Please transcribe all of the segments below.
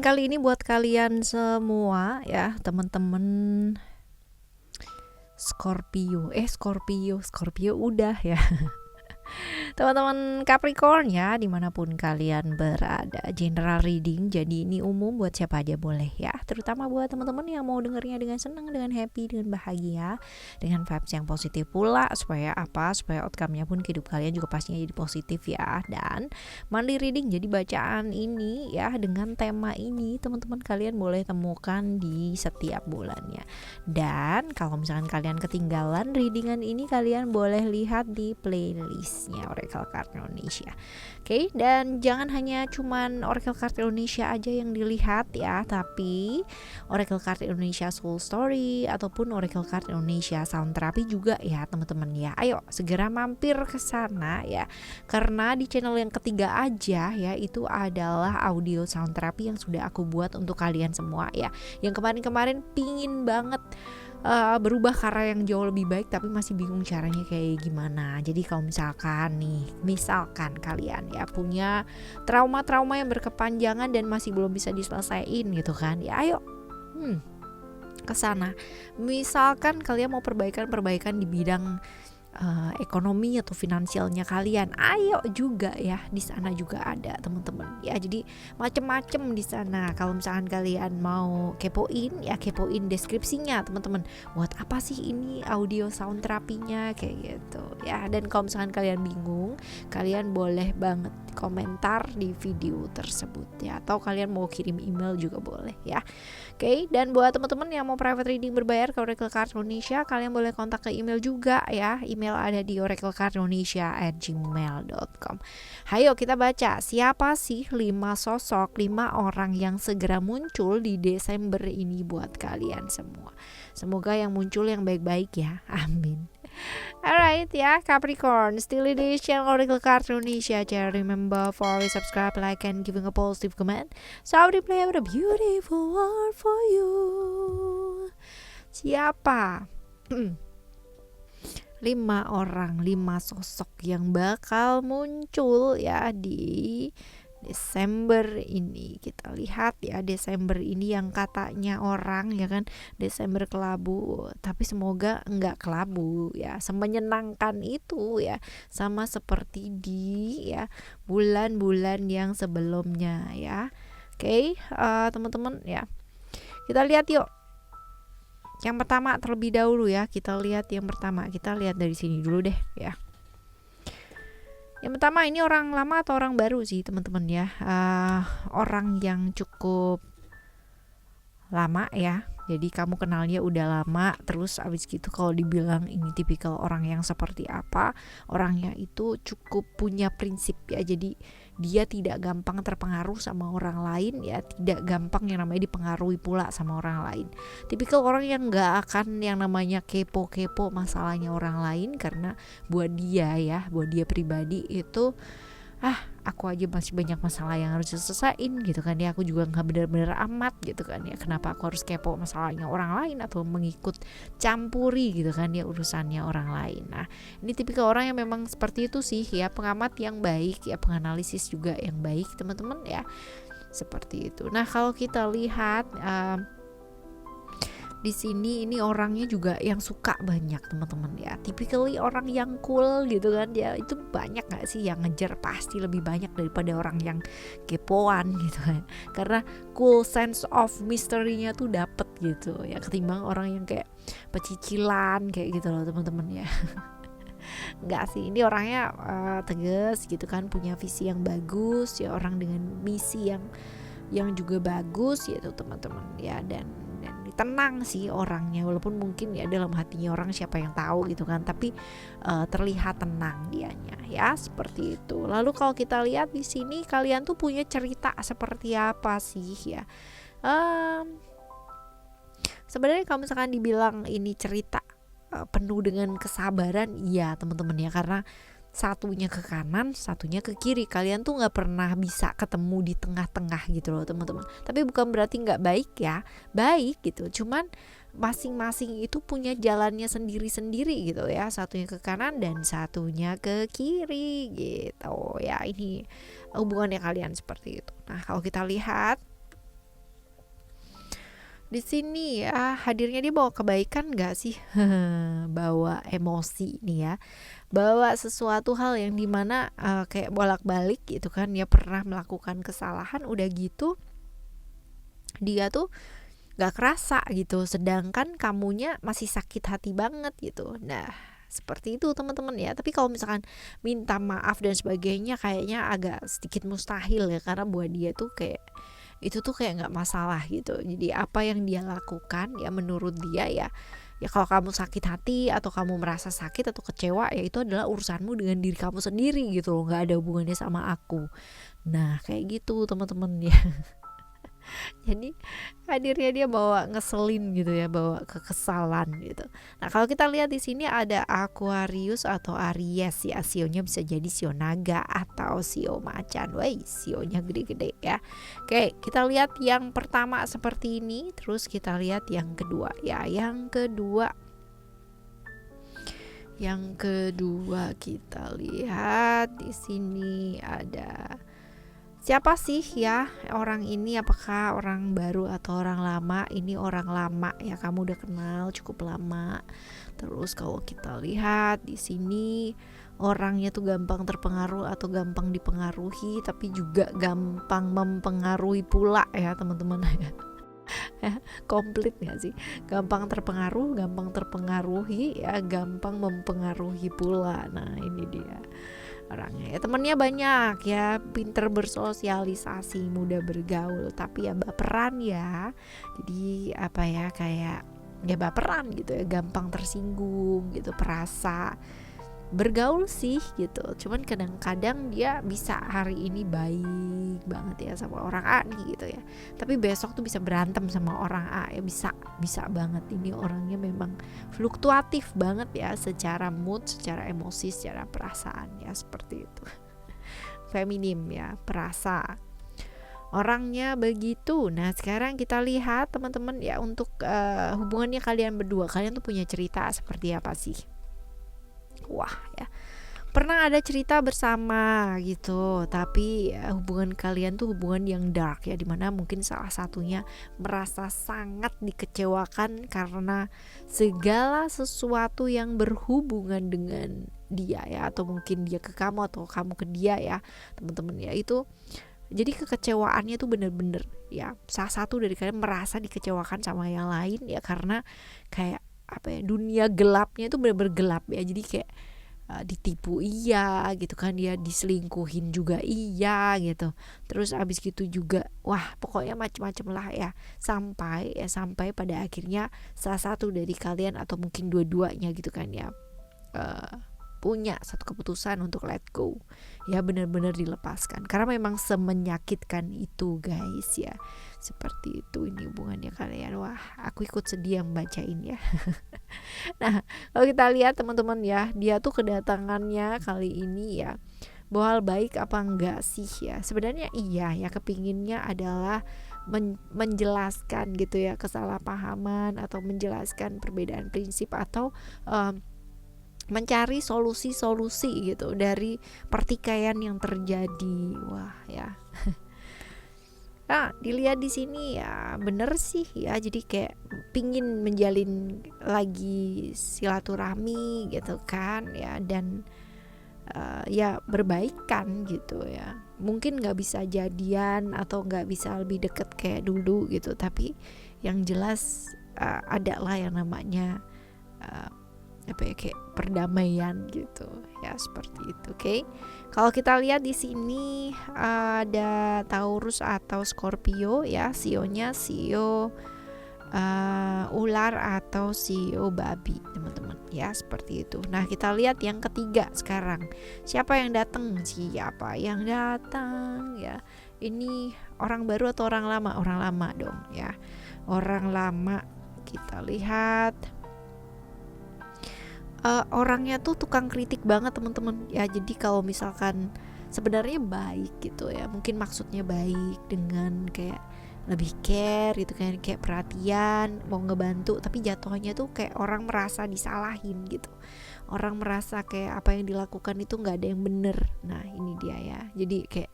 kali ini buat kalian semua ya, teman-teman Scorpio udah ya. Teman-teman Capricorn ya, dimanapun kalian berada, general reading, jadi ini umum buat siapa aja boleh ya, terutama buat teman-teman yang mau dengernya dengan senang, dengan happy, dengan bahagia, dengan vibes yang positif pula, supaya outcome-nya pun hidup kalian juga pastinya jadi positif ya. Dan monthly reading, jadi bacaan ini ya dengan tema ini teman-teman kalian boleh temukan di setiap bulannya. Dan kalau misalkan kalian ketinggalan readingan ini, kalian boleh lihat di playlistnya Oracle Card Indonesia. Oke, dan jangan hanya cuman Oracle Card Indonesia aja yang dilihat ya, tapi Oracle Card Indonesia Soul Story ataupun Oracle Card Indonesia Sound Therapy juga ya teman-teman ya. Ayo segera mampir ke sana ya, karena di channel yang ketiga aja ya, itu adalah audio sound therapy yang sudah aku buat untuk kalian semua ya, yang kemarin-kemarin pingin banget berubah ke arah yang jauh lebih baik tapi masih bingung caranya kayak gimana. Jadi kalau misalkan kalian ya punya trauma-trauma yang berkepanjangan dan masih belum bisa diselesaikan gitu kan ya, ayo ke sana. Misalkan kalian mau perbaikan di bidang ekonomi atau finansialnya kalian, ayo juga ya, di sana juga ada teman-teman ya. Jadi macem-macem di sana. Kalau misalkan kalian mau kepoin ya, kepoin deskripsinya teman-teman, buat apa sih ini audio sound terapinya kayak gitu ya. Dan kalau misalkan kalian bingung, kalian boleh banget komentar di video tersebut ya, atau kalian mau kirim email juga boleh ya. Oke, dan buat teman-teman yang mau private reading berbayar ke Oracle Card Indonesia, kalian boleh kontak ke email juga ya. Email ada di oraclecardindonesia@gmail.com. Hayo kita baca, siapa sih 5 orang yang segera muncul di Desember ini buat kalian semua. Semoga yang muncul yang baik-baik ya. Amin. Alright ya, Capricorn, still edition Oracle Card Indonesia. Just remember for always subscribe, like, and giving a positive comment. So I will play with a beautiful word for you. Siapa? 5 sosok yang bakal muncul ya di Desember ini. Kita lihat ya, Desember ini yang katanya orang ya kan, Desember kelabu, tapi semoga enggak kelabu ya, semenyenangkan itu ya, sama seperti di ya bulan-bulan yang sebelumnya ya. Oke, teman-teman ya, kita lihat yuk. Yang pertama terlebih dahulu ya, kita lihat dari sini dulu deh ya. Yang pertama ini orang lama atau orang baru sih teman-teman ya, orang yang cukup lama ya. Jadi kamu kenalnya udah lama, terus abis gitu kalau dibilang ini tipikal orang yang seperti apa, orangnya itu cukup punya prinsip ya. Jadi dia tidak gampang terpengaruh sama orang lain ya, tidak gampang yang namanya dipengaruhi pula sama orang lain. Tipikal orang yang gak akan yang namanya kepo-kepo masalahnya orang lain, karena buat dia pribadi itu aku aja masih banyak masalah yang harus diselesain gitu kan ya, aku juga gak bener-bener amat gitu kan ya, kenapa aku harus kepo masalahnya orang lain atau mengikut campuri gitu kan ya urusannya orang lain. Nah ini tipikal orang yang memang seperti itu sih ya, pengamat yang baik ya, penganalisis juga yang baik teman-teman ya, seperti itu. Nah kalau kita lihat di sini ini orangnya juga yang suka banyak teman-teman ya, typically orang yang cool gitu kan ya. Itu banyak gak sih yang ngejar? Pasti lebih banyak daripada orang yang kepoan gitu kan, karena cool sense of mystery-nya tuh dapet gitu ya, ketimbang orang yang kayak pecicilan kayak gitu loh teman-teman ya. Enggak sih, ini orangnya tegas gitu kan, punya visi yang bagus ya, orang dengan misi yang juga bagus ya tuh teman-teman ya. Dan tenang sih orangnya, walaupun mungkin ya dalam hatinya orang siapa yang tahu gitu kan, tapi terlihat tenang dianya ya, seperti itu. Lalu kalau kita lihat di sini, kalian tuh punya cerita seperti apa sih ya? Sebenarnya kalau misalkan dibilang ini cerita penuh dengan kesabaran, iya teman-teman ya, karena satunya ke kanan, satunya ke kiri. Kalian tuh nggak pernah bisa ketemu di tengah-tengah gitu loh teman-teman. Tapi bukan berarti nggak baik ya, baik gitu. Cuman masing-masing itu punya jalannya sendiri-sendiri gitu ya. Satunya ke kanan dan satunya ke kiri gitu ya. Ini hubungannya kalian seperti itu. Nah kalau kita lihat Di sini ya hadirnya dia bawa kebaikan nggak sih? Bawa emosi nih ya, bawa sesuatu hal yang dimana kayak bolak-balik gitu kan, dia pernah melakukan kesalahan, udah gitu dia tuh nggak kerasa gitu, sedangkan kamunya masih sakit hati banget gitu. Nah seperti itu teman-teman ya. Tapi kalau misalkan minta maaf dan sebagainya kayaknya agak sedikit mustahil ya, karena buat dia tuh kayak itu tuh kayak nggak masalah gitu. Jadi apa yang dia lakukan ya menurut dia ya, ya kalau kamu sakit hati atau kamu merasa sakit atau kecewa ya itu adalah urusanmu dengan diri kamu sendiri gitu loh, nggak ada hubungannya sama aku. Nah kayak gitu teman-teman ya. Jadi hadirnya dia bawa ngeselin gitu ya, bawa kekesalan gitu. Nah kalau kita lihat di sini ada Aquarius atau Aries ya, sionya bisa jadi sio naga atau sio macan. Woi, sionya gede-gede ya. Oke, kita lihat yang pertama seperti ini, terus kita lihat yang kedua ya. Yang kedua kita lihat di sini ada siapa sih ya orang ini, apakah orang baru atau orang lama? Ini orang lama ya, kamu udah kenal cukup lama. Terus kalau kita lihat di sini orangnya tuh gampang terpengaruh atau gampang dipengaruhi, tapi juga gampang mempengaruhi pula ya teman-teman. Komplit gak sih? Gampang terpengaruh, gampang terpengaruhi ya, gampang mempengaruhi pula. Nah ini dia orangnya ya, temennya banyak ya, pinter bersosialisasi, mudah bergaul, tapi ya baperan ya. Jadi apa ya, kayak ya baperan gitu ya, gampang tersinggung gitu, perasa bergaul sih gitu. Cuman kadang-kadang dia bisa hari ini baik banget ya sama orang A nih gitu ya, tapi besok tuh bisa berantem sama orang A ya, bisa banget. Ini orangnya memang fluktuatif banget ya, secara mood, secara emosi, secara perasaan ya, seperti itu. Feminim ya, perasa orangnya begitu. Nah sekarang kita lihat teman-teman ya, untuk hubungannya kalian berdua, kalian tuh punya cerita seperti apa sih? Wah ya, pernah ada cerita bersama gitu, tapi ya, hubungan kalian tuh hubungan yang dark ya, dimana mungkin salah satunya merasa sangat dikecewakan karena segala sesuatu yang berhubungan dengan dia ya, atau mungkin dia ke kamu atau kamu ke dia ya teman-teman ya. Itu jadi kekecewaannya tuh bener-bener ya, salah satu dari kalian merasa dikecewakan sama yang lain ya, karena kayak apa ya, dunia gelapnya itu bener-bener gelap ya. Jadi kayak ditipu iya gitu kan, dia diselingkuhin juga iya gitu, terus abis gitu juga wah pokoknya macem-macem lah ya, sampai pada akhirnya salah satu dari kalian atau mungkin dua-duanya gitu kan ya, punya satu keputusan untuk let go ya, benar-benar dilepaskan, karena memang semenyakitkan itu guys ya. Seperti itu ini hubungannya kalian. Wah aku ikut sedih yang bacain ya. Nah kalau kita lihat teman-teman ya, dia tuh kedatangannya kali ini ya bawa hal baik apa enggak sih ya? Sebenarnya iya ya, kepinginnya adalah menjelaskan gitu ya kesalahpahaman, atau menjelaskan perbedaan prinsip, atau mencari solusi-solusi gitu dari pertikaian yang terjadi. Wah ya. Nah, dilihat di sini ya bener sih ya, jadi kayak pingin menjalin lagi silaturahmi gitu kan ya, dan ya berbaikan gitu ya. Mungkin nggak bisa jadian atau nggak bisa lebih deket kayak dulu gitu, tapi yang jelas ada lah yang namanya apa ya, kayak perdamaian gitu ya, seperti itu. Oke. Kalau kita lihat di sini ada Taurus atau Scorpio ya, sionya sio ular atau sio babi teman-teman ya, seperti itu. Nah kita lihat yang ketiga sekarang, siapa yang datang ya. Ini orang baru atau orang lama? Orang lama dong ya, orang lama. Kita lihat orangnya tuh tukang kritik banget teman-teman ya. Jadi kalau misalkan sebenarnya baik gitu ya, mungkin maksudnya baik dengan kayak lebih care gitu kan, kayak perhatian, mau ngebantu, tapi jatuhnya tuh kayak orang merasa disalahin gitu, orang merasa kayak apa yang dilakukan itu nggak ada yang bener. Nah ini dia ya, jadi kayak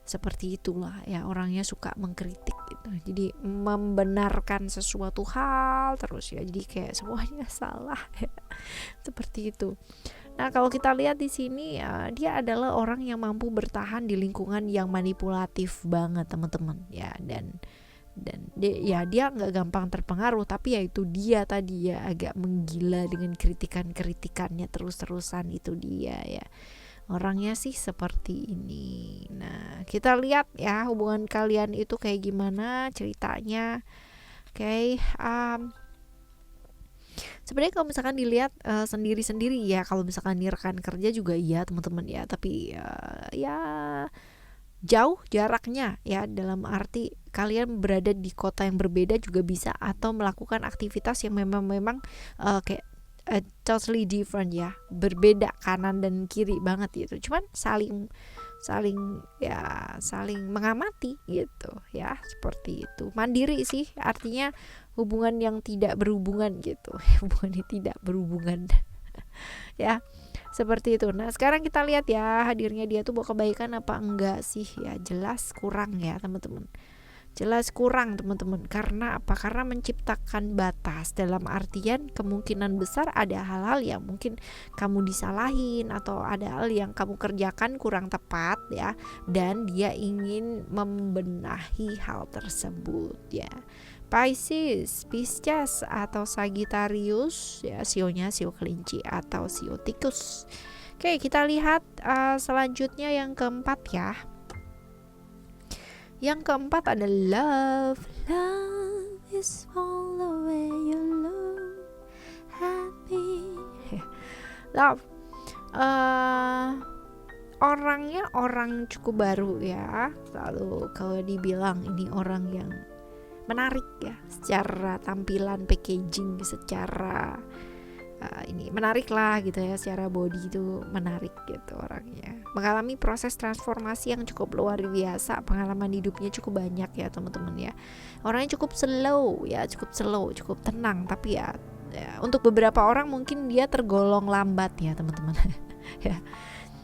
Seperti itulah ya, orangnya suka mengkritik gitu. Jadi membenarkan sesuatu hal terus ya. Jadi kayak semuanya salah ya. Seperti itu. Nah, kalau kita lihat di sini ya, dia adalah orang yang mampu bertahan di lingkungan yang manipulatif banget, teman-teman ya. Dan dia nggak gampang terpengaruh, tapi ya itu dia tadi ya, agak menggila dengan kritikannya terus-terusan, itu dia ya. Orangnya sih seperti ini. Nah, kita lihat ya hubungan kalian itu kayak gimana ceritanya. Oke, sebenarnya kalau misalkan dilihat sendiri-sendiri ya, kalau misalkan di rekan kerja juga iya teman-teman ya, tapi ya jauh jaraknya ya, dalam arti kalian berada di kota yang berbeda juga bisa, atau melakukan aktivitas yang memang kayak totally different ya, berbeda kanan dan kiri banget gitu, cuman saling mengamati gitu ya, seperti itu. Mandiri sih artinya hubungan yang tidak berhubungan gitu hubungan yang tidak berhubungan ya, seperti itu. Nah, sekarang kita lihat ya, hadirnya dia tuh bawa kebaikan apa enggak sih ya. Jelas kurang ya teman-teman, jelas kurang teman-teman. Karena apa? Karena menciptakan batas, dalam artian kemungkinan besar ada hal-hal yang mungkin kamu disalahin, atau ada hal yang kamu kerjakan kurang tepat ya, dan dia ingin membenahi hal tersebut ya. Pisces atau Sagittarius ya, sionya sio kelinci atau sio tikus. Oke, kita lihat selanjutnya yang keempat ya. Yang keempat ada love. Love is all the way you look happy. Love. Orangnya orang cukup baru ya. Lalu kalau dibilang ini orang yang menarik ya, secara tampilan, packaging, secara ini menarik lah gitu ya, secara body itu menarik gitu orangnya. Mengalami proses transformasi yang cukup luar biasa, pengalaman hidupnya cukup banyak ya teman-teman ya. Orangnya cukup slow, cukup tenang, tapi ya untuk beberapa orang mungkin dia tergolong lambat ya teman-teman. Ya,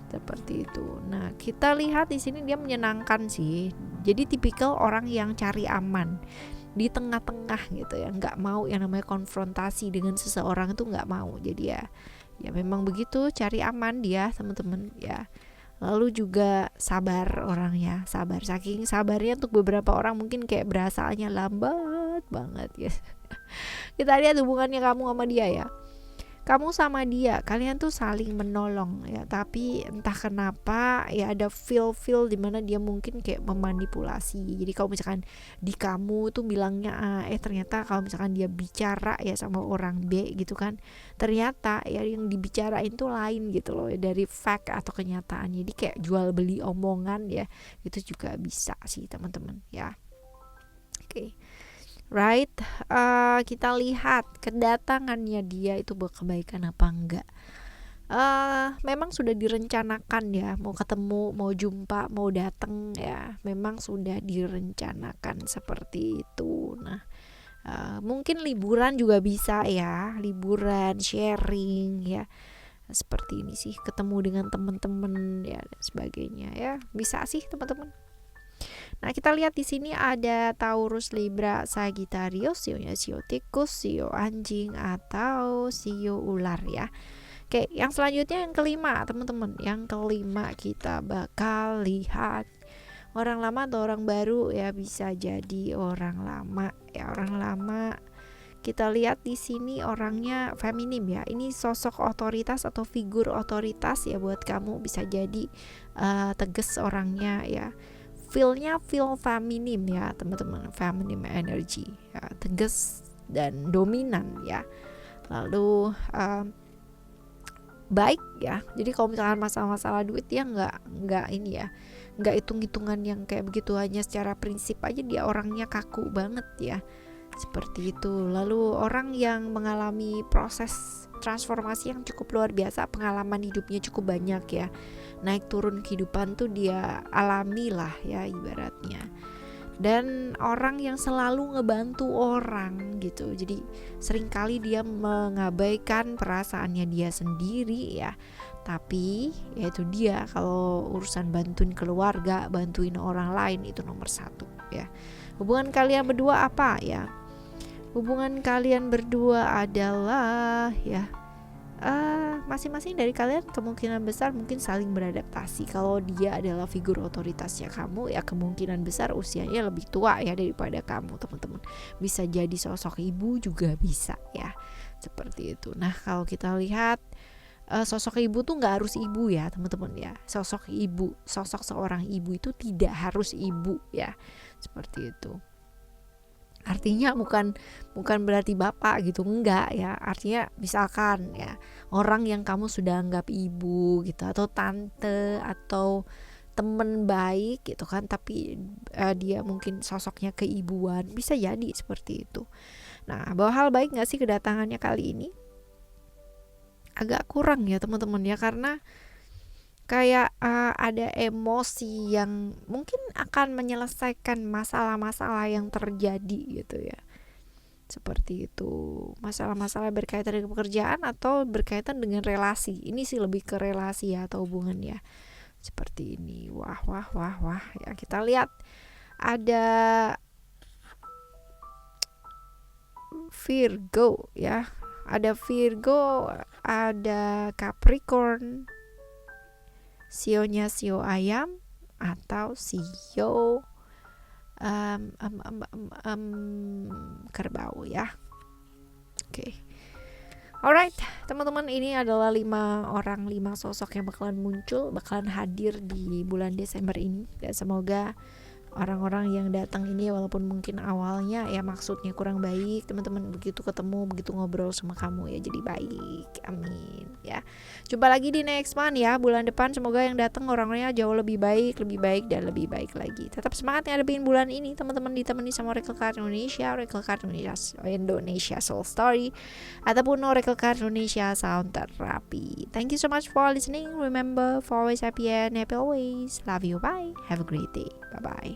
seperti itu. Nah, kita lihat di sini dia menyenangkan sih. Jadi tipikal orang yang cari aman di tengah-tengah gitu ya, nggak mau yang namanya konfrontasi dengan seseorang itu nggak mau. Jadi ya memang begitu, cari aman dia teman-teman ya. Lalu juga sabar orangnya, saking sabarnya untuk beberapa orang mungkin kayak berasanya lambat banget ya. Kita lihat hubungannya kamu sama dia ya. Kamu sama dia, kalian tuh saling menolong ya, tapi entah kenapa ya ada feel dimana dia mungkin kayak memanipulasi. Jadi kalau misalkan di kamu tuh bilangnya A, ternyata kalau misalkan dia bicara ya sama orang B gitu kan, ternyata ya yang dibicarain tuh lain gitu loh, dari fact atau kenyataan. Jadi kayak jual beli omongan ya, itu juga bisa sih teman-teman ya. Oke. Right, kita lihat kedatangannya dia itu berkebaikan apa enggak. Memang sudah direncanakan ya, mau ketemu, mau jumpa, mau datang ya, memang sudah direncanakan seperti itu. Nah, mungkin liburan juga bisa ya, liburan, sharing ya, seperti ini sih, ketemu dengan teman-teman ya dan sebagainya ya, bisa sih teman-teman. Nah, kita lihat di sini ada Taurus, Libra, Sagittarius, sionya sio tikus, sio anjing atau sio ular ya. Oke, yang selanjutnya yang kelima teman-teman. Yang kelima kita bakal lihat orang lama atau orang baru ya, bisa jadi orang lama ya, orang lama. Kita lihat di sini orangnya feminim ya. Ini sosok otoritas atau figur otoritas ya buat kamu, bisa jadi tegas orangnya ya. Feel feminim ya teman-teman, feminim energy ya, tegas dan dominan ya. Lalu baik ya. Jadi kalau misalkan masalah duit dia nggak ini ya, nggak hitung-hitungan yang kayak begitu, hanya secara prinsip aja. Dia orangnya kaku banget ya, seperti itu. Lalu orang yang mengalami proses transformasi yang cukup luar biasa, pengalaman hidupnya cukup banyak ya, naik turun kehidupan tuh dia alami lah ya ibaratnya. dan orang yang selalu ngebantu orang gitu. Jadi seringkali dia mengabaikan perasaannya dia sendiri ya. Tapi yaitu dia, kalau urusan bantuin keluarga, bantuin orang lain itu nomor satu ya. Hubungan kalian berdua apa ya? Hubungan kalian berdua adalah ya, masing-masing dari kalian kemungkinan besar mungkin saling beradaptasi. Kalau dia adalah figur otoritasnya kamu, ya kemungkinan besar usianya lebih tua ya daripada kamu, teman-teman. Bisa jadi sosok ibu juga bisa ya, seperti itu. Nah, kalau kita lihat sosok ibu tuh nggak harus ibu ya, teman-teman ya. Sosok ibu, sosok seorang ibu itu tidak harus ibu ya, seperti itu. Artinya bukan berarti bapak gitu, enggak ya. Artinya misalkan ya, orang yang kamu sudah anggap ibu gitu, atau tante, atau temen baik gitu kan, tapi dia mungkin sosoknya keibuan, bisa jadi seperti itu. Nah, bawa hal baik gak sih kedatangannya kali ini? Agak kurang ya teman-teman ya, karena kayak ada emosi yang mungkin akan menyelesaikan masalah-masalah yang terjadi gitu ya, seperti itu. Masalah-masalah berkaitan dengan pekerjaan atau berkaitan dengan relasi. Ini sih lebih ke relasi ya, atau hubungan ya, seperti ini. Wah ya, kita lihat ada Virgo ya, ada Virgo, ada Capricorn, sionya sio ayam atau sio kerbau ya. Oke. Alright, teman-teman, ini adalah 5 sosok yang bakalan muncul, bakalan hadir di bulan Desember ini. Dan semoga orang-orang yang datang ini, walaupun mungkin awalnya ya maksudnya kurang baik, teman-teman, begitu ketemu, begitu ngobrol sama kamu ya jadi baik. Amin ya. Jumpa lagi di next month ya, bulan depan. Semoga yang datang orang-orangnya jauh lebih baik dan lebih baik lagi. Tetap semangat ngadepin bulan ini, teman-teman, ditemani sama Oracle Card Indonesia, Oracle Card Indonesia Soul Story, ataupun Oracle Card Indonesia Sound Therapy. Thank you so much for listening. Remember, for always happy and happy always. Love you. Bye. Have a great day. Bye bye.